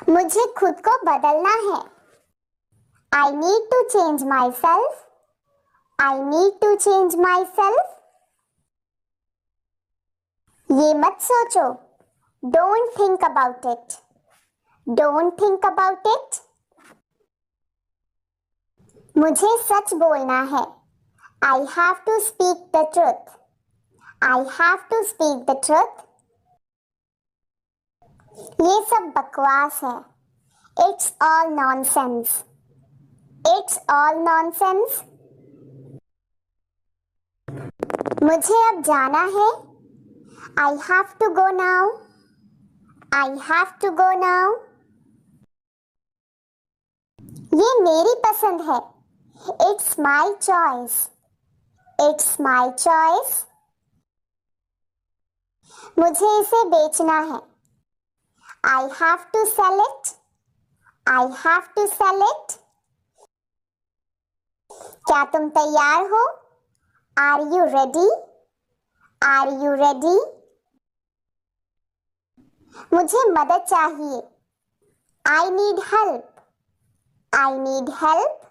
मुझे खुद को बदलना है। I need to change myself. I need to change myself. ये मत सोचो। Don't think about it. Don't think about it. मुझे सच बोलना है। I have to speak the truth. I have to speak the truth. ये सब बकवास है। It's all nonsense. It's all nonsense. मुझे अब जाना है। I have to go now. I have to go now. ये मेरी पसंद है। It's my choice. It's my choice. मुझे इसे बेचना है। I have to sell it. I have to sell it. क्या तुम तैयार हो? Are you ready? Are you ready? मुझे मदद चाहिए। I need help. I need help.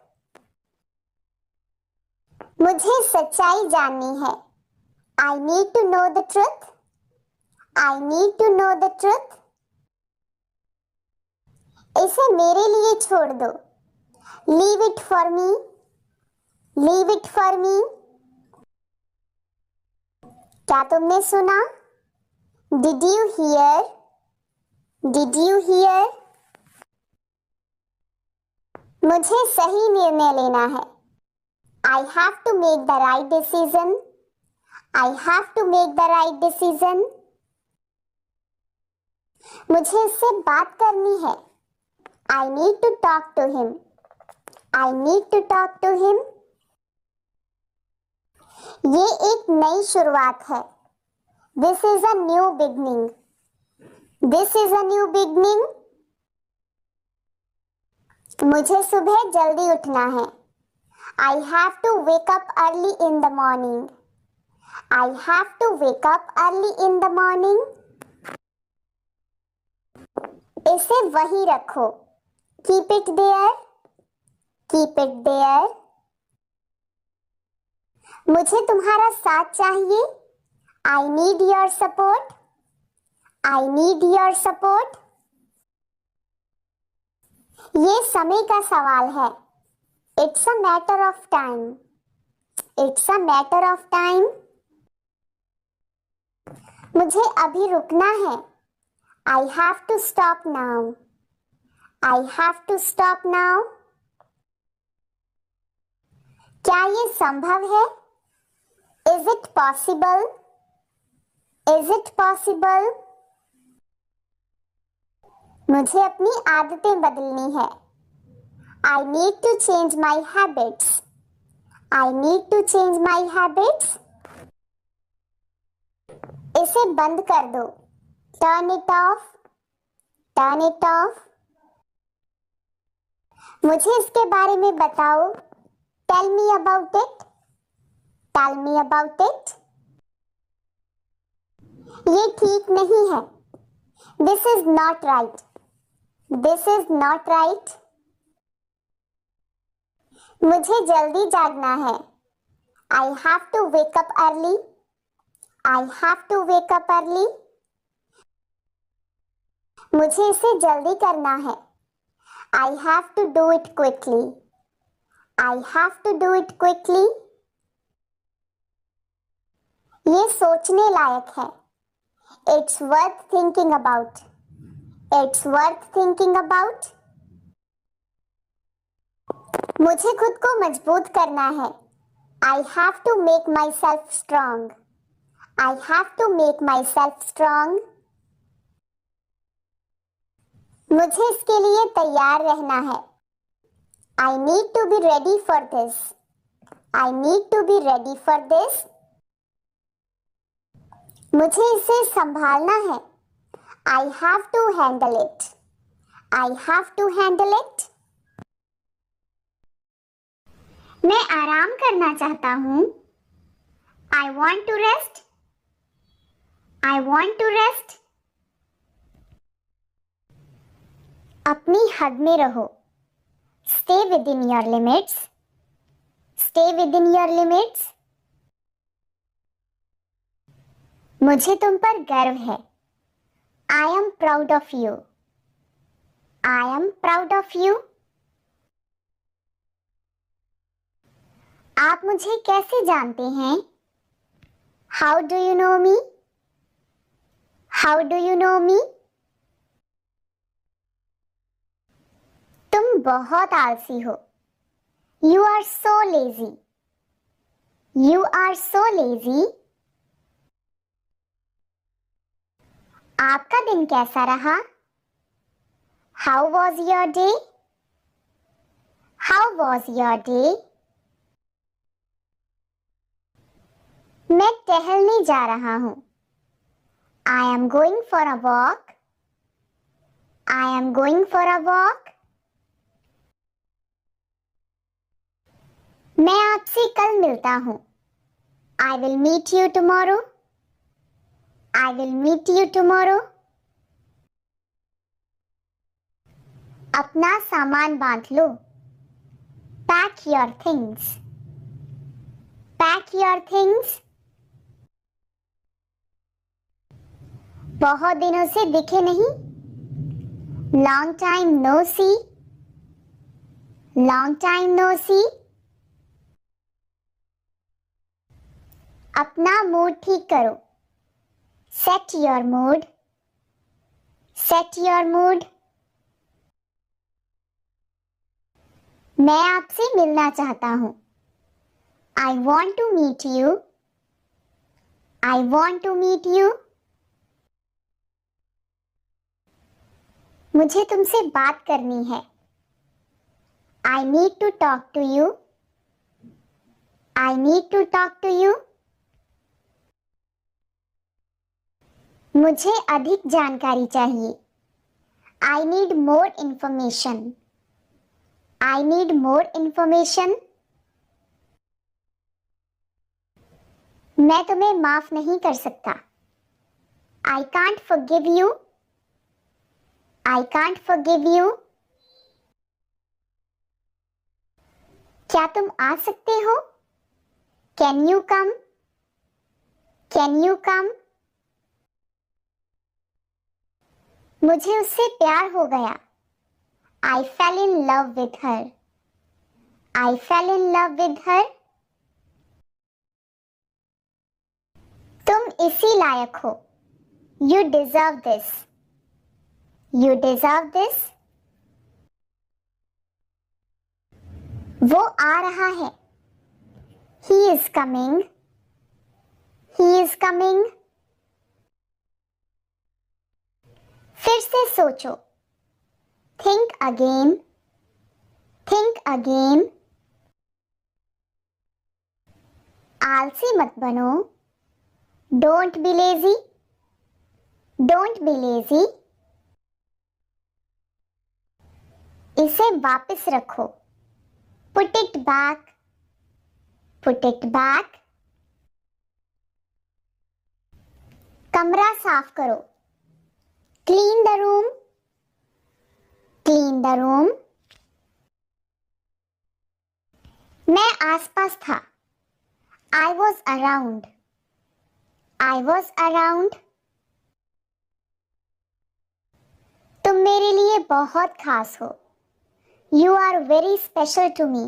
मुझे सच्चाई जाननी है। I need to know the truth. I need to know the truth. इसे मेरे लिए छोड़ दो। Leave it for me. Leave it for me. क्या तुमने सुना? Did you hear? Did you hear? मुझे सही निर्णय लेना है। I have to make the right decision. I have to make the right decision. मुझे इससे बात करनी है। I need to talk to him. I need to talk to him. ये एक नई शुरुआत है। This is a new beginning. This is a new beginning. मुझे सुबह जल्दी उठना है। I have to wake up early in the morning. I have to wake up early in the morning. इसे वहीं रखो। Keep it there. Keep it there. मुझे तुम्हारा साथ चाहिए। I need your support. I need your support. ये समय का सवाल है। It's a matter of time. It's a matter of time. मुझे अभी रुकना है। I have to stop now. I have to stop now. क्या ये संभव है? Is it possible? Is it possible? मुझे अपनी आदतें बदलनी है। I need to change my habits. I need to change my habits. इसे बंद कर दो। Turn it off. Turn it off. मुझे इसके बारे में बताओ। Tell me about it. Tell me about it. ये ठीक नहीं है। This is not right. This is not right. मुझे जल्दी जागना है। I have to wake up early. I have to wake up early. मुझे इसे जल्दी करना है। I have to do it quickly. I have to do it quickly. ये सोचने लायक है। It's worth thinking about. It's worth thinking about. मुझे खुद को मजबूत करना है। I have to make myself strong. I have to make myself strong. मुझे इसके लिए तैयार रहना है। I need to be ready for this. I need to be ready for this. मुझे इसे संभालना है। I have to handle it. I have to handle it. मैं आराम करना चाहता हूँ। I want to rest. I want to rest. अपनी हद में रहो। Stay within your limits. Stay within your limits. मुझे तुम पर गर्व है। I am proud of you. I am proud of you. आप मुझे कैसे जानते हैं? How do you know me? How do you know me? तुम बहुत आलसी हो। You are so lazy. You are so lazy. आपका दिन कैसा रहा? How was your day? How was your day? मैं टहलने जा रहा हूँ। I am going for a walk. I am going for a walk. मैं आपसे कल मिलता हूँ। I will meet you tomorrow. I will meet you tomorrow. अपना सामान बांध लो। Pack your things. Pack your things. बहुत दिनों से दिखे नहीं। Long time no see. Long time no see. अपना मूड ठीक करो। Set your mood. Set your mood. मैं आपसे मिलना चाहता हूँ। I want to meet you. I want to meet you. मुझे तुमसे बात करनी है। I need to talk to you. I need to talk to you. मुझे अधिक जानकारी चाहिए। I need more information. I need more information. मैं तुम्हें माफ नहीं कर सकता। I can't forgive you. I can't forgive you. क्या तुम आ सकते हो? Can you come? Can you come? मुझे उससे प्यार हो गया। I fell in love with her. I fell in love with her. तुम इसी लायक हो। You deserve this. You deserve this. वो आ रहा है। He is coming. He is coming. फिर से सोचो। Think again. Think again. आलसी मत बनो। Don't be lazy. Don't be lazy. इसे वापस रखो। Put it back. Put it back. कमरा साफ करो। Clean the room. Clean the room. मैं आसपास था। I was around. I was around. तुम मेरे लिए बहुत खास हो। You are very special to me.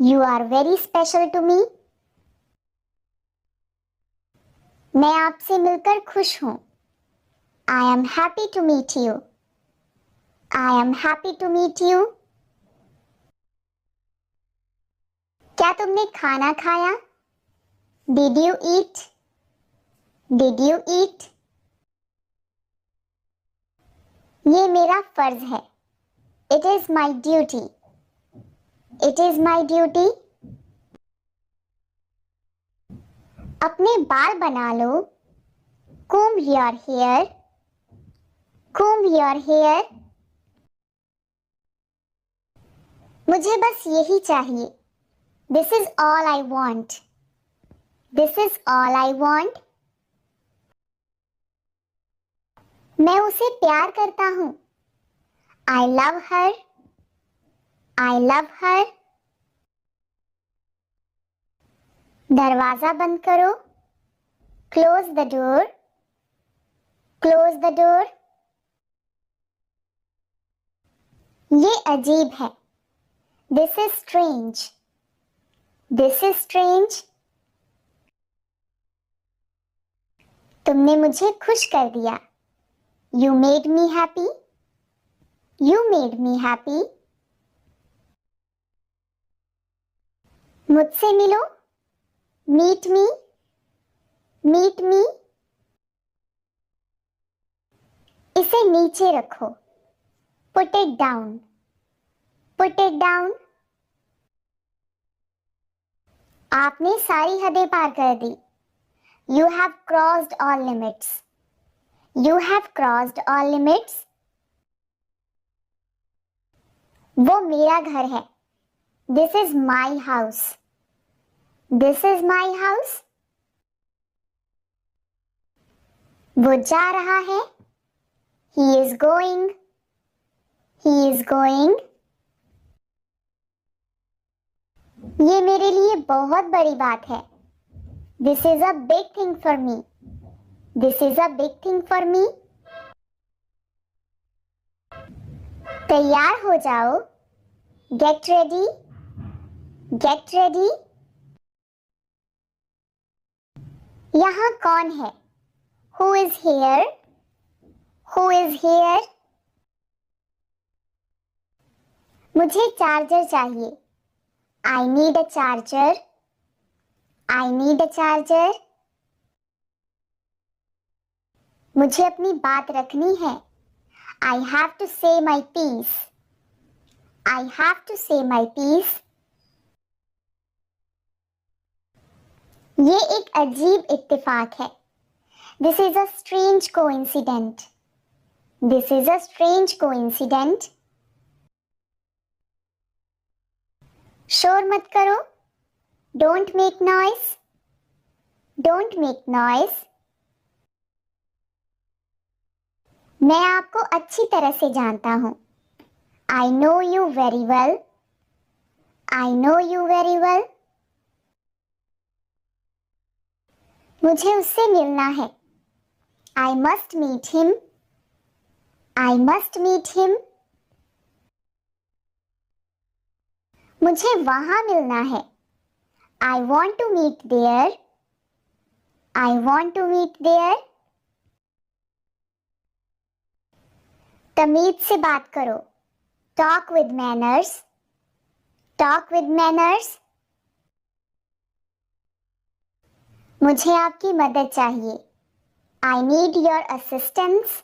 You are very special to me. मैं आपसे मिलकर खुश हूँ। I am happy to meet you. I am happy to meet you. क्या तुमने खाना खाया? Did you eat? Did you eat? ये मेरा फर्ज है। It is my duty. It is my duty. अपने बाल बना लो। Comb your hair. Comb your hair. मुझे बस यही चाहिए। This is all I want. This is all I want. मैं उसे प्यार करता हूँ। I love her. I love her. दरवाजा बंद करो. Close the door. Close the door. ये अजीब है. This is strange. This is strange. तुमने मुझे खुश कर दिया. You made me happy. You made me happy. मुझसे मिलो. Meet me. Meet me. इसे नीचे रखो. Put it down. Put it down. आपने सारी हदें पार कर दी. You have crossed all limits. You have crossed all limits. वो मेरा घर है. This is my house. This is my house. वो जा रहा है. He is going. He is going. ये मेरे लिए बहुत बड़ी बात है. This is a big thing for me. This is a big thing for me. तैयार हो जाओ. Get ready. Get ready. यहाँ कौन है? Who is here? Who is here? मुझे चार्जर चाहिए. I need a charger. I need a charger. मुझे अपनी बात रखनी है. I have to say my piece. I have to say my piece. ये एक अजीब इत्तेफाक है. This is a strange coincidence. This is a strange coincidence. शोर मत करो. Don't make noise. Don't make noise. मैं आपको अच्छी तरह से जानता हूँ. I know you very well. I know you very well. मुझे उससे मिलना है. I must meet him. I must meet him. मुझे वहां मिलना है. I want to meet there. I want to meet there. तमीज से बात करो. Talk with manners. Talk with manners. मुझे आपकी मदद चाहिए. I need your assistance.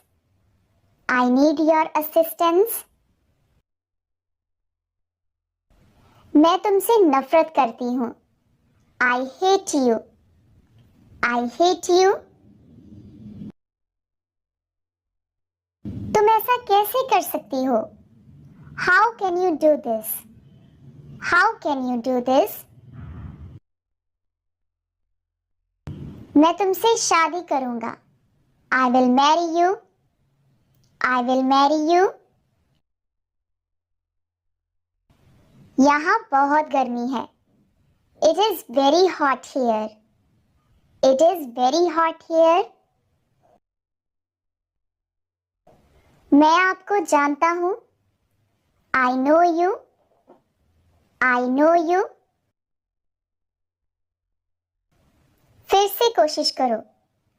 I need your assistance. मैं तुमसे नफरत करती हूँ. I hate you. I hate you. तुम ऐसा कैसे कर सकती हो? How can you do this? How can you do this? मैं तुमसे शादी करूंगा. I will marry you. I will marry you. यहाँ बहुत गर्मी है. It is very hot here. It is very hot here. मैं आपको जानता हूँ. I know you. I know you. फिर से कोशिश करो.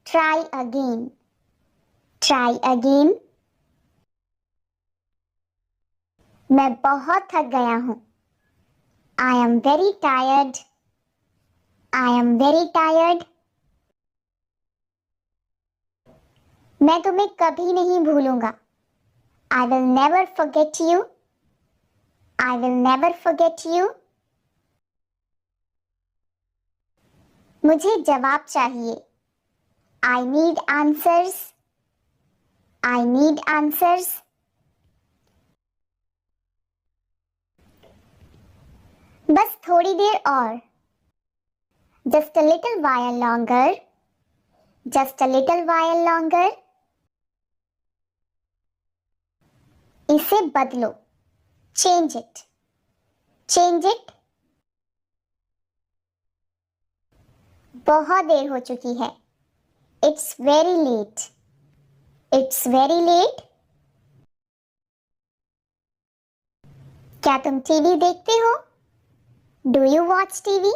Try again. Try again. मैं बहुत थक गया हूँ. I am very tired. I am very tired. मैं तुम्हें कभी नहीं भूलूंगा. I will never forget you. I will never forget you. मुझे जवाब चाहिए. I need answers. I need answers. बस थोड़ी देर और. Just a little while longer. Just a little while longer. इसे बदलो, चेंज इट, चेंज इट। बहुत देर हो चुकी है, it's very late, it's very late. क्या तुम टीवी देखते हो? Do you watch TV?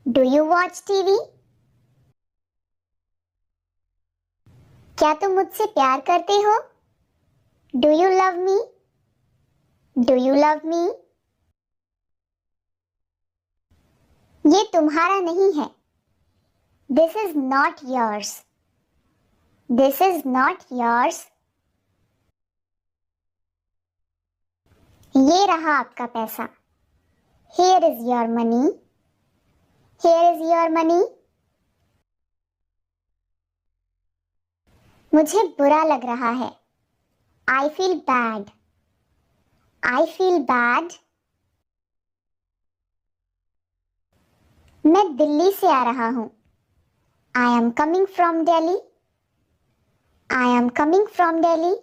Do you watch TV? क्या तुम मुझसे प्यार करते हो? Do you love me? Do you love me? ये तुम्हारा नहीं है, this is not yours, this is not yours. ये रहा आपका पैसा, here is your money, here is your money. मुझे बुरा लग रहा है, I feel bad, I feel bad. मैं दिल्ली से आ रहा हूं, I am coming from Delhi, I am coming from Delhi.